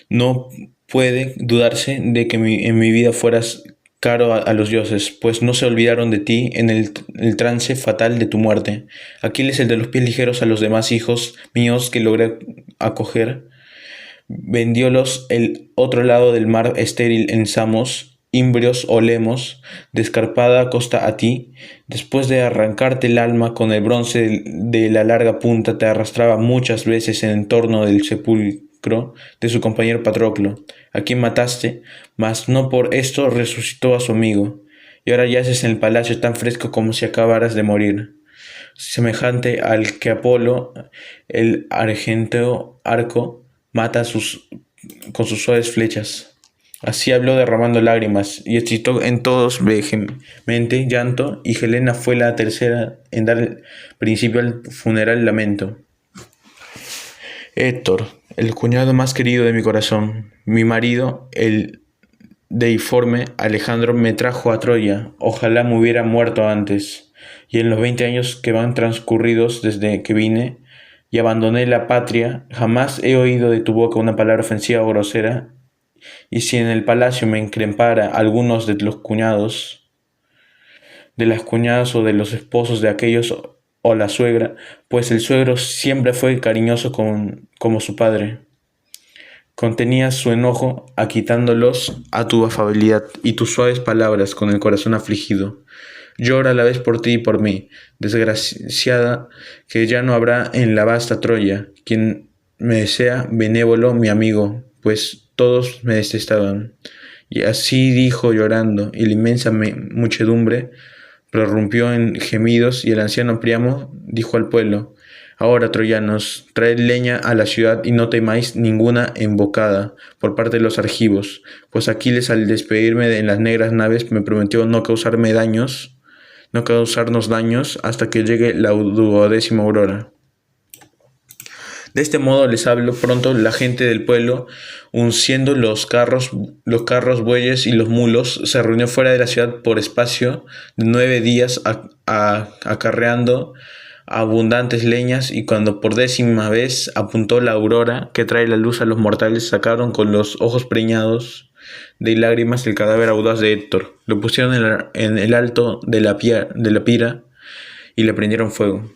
no puede dudarse de que en mi vida fueras caro a los dioses, pues no se olvidaron de ti en el trance fatal de tu muerte. Aquiles, el de los pies ligeros, a los demás hijos míos que logré acoger, vendiólos el otro lado del mar estéril en Samos, Imbrios o Lemos, de escarpada costa a ti. Después de arrancarte el alma con el bronce de la larga punta, te arrastraba muchas veces en torno del sepulcro de su compañero Patroclo, a quien mataste, mas no por esto resucitó a su amigo, y ahora yaces en el palacio tan fresco como si acabaras de morir, semejante al que Apolo, el argenteo arco, mata con sus suaves flechas». Así habló derramando lágrimas, y excitó en todos vehemente llanto, y Helena fue la tercera en dar principio al funeral lamento. «Héctor, el cuñado más querido de mi corazón, mi marido, el deiforme Alejandro, me trajo a Troya. Ojalá me hubiera muerto antes, y en los 20 años que van transcurridos desde que vine y abandoné la patria, jamás he oído de tu boca una palabra ofensiva o grosera. Y si en el palacio me increpara algunos de los cuñados, de las cuñadas o de los esposos de aquellos o la suegra, pues el suegro siempre fue cariñoso como su padre, contenías su enojo, quitándolos a tu afabilidad y tus suaves palabras con el corazón afligido. Llora a la vez por ti y por mí, desgraciada, que ya no habrá en la vasta Troya quien me sea benévolo mi amigo, pues todos me detestaban». Y así dijo llorando, y la inmensa muchedumbre prorrumpió en gemidos, y el anciano Priamo dijo al pueblo: «Ahora, troyanos, traed leña a la ciudad y no temáis ninguna emboscada por parte de los argivos, pues Aquiles, al despedirme en las negras naves, me prometió no causarnos daños hasta que llegue la 12ª aurora». De este modo les habló. Pronto la gente del pueblo, unciendo los carros, bueyes y los mulos, se reunió fuera de la ciudad por espacio de 9 días, acarreando abundantes leñas, y cuando por 10ª vez apuntó la aurora que trae la luz a los mortales, sacaron con los ojos preñados de lágrimas el cadáver audaz de Héctor, lo pusieron en el alto de la pira y le prendieron fuego.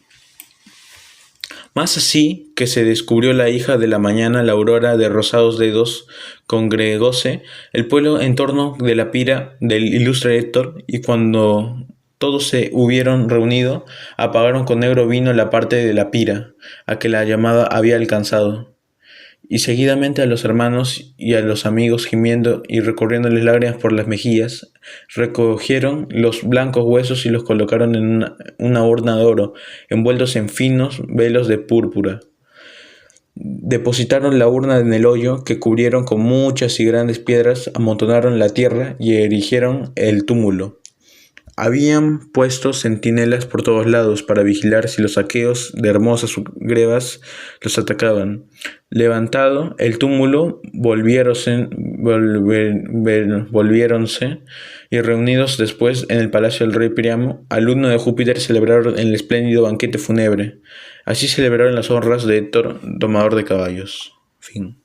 Mas así que se descubrió la hija de la mañana, la aurora de rosados dedos, congregóse el pueblo en torno de la pira del ilustre Héctor, y cuando todos se hubieron reunido, apagaron con negro vino la parte de la pira a que la llamada había alcanzado. Y seguidamente a los hermanos y a los amigos, gimiendo y recorriéndoles lágrimas por las mejillas, recogieron los blancos huesos y los colocaron en una urna de oro, envueltos en finos velos de púrpura. Depositaron la urna en el hoyo, que cubrieron con muchas y grandes piedras, amontonaron la tierra y erigieron el túmulo. Habían puesto centinelas por todos lados para vigilar si los aqueos de hermosas grebas los atacaban. Levantado el túmulo, volviéronse y reunidos después en el palacio del rey Príamo, alumno de Júpiter, celebraron el espléndido banquete fúnebre. Así celebraron las honras de Héctor, domador de caballos. Fin.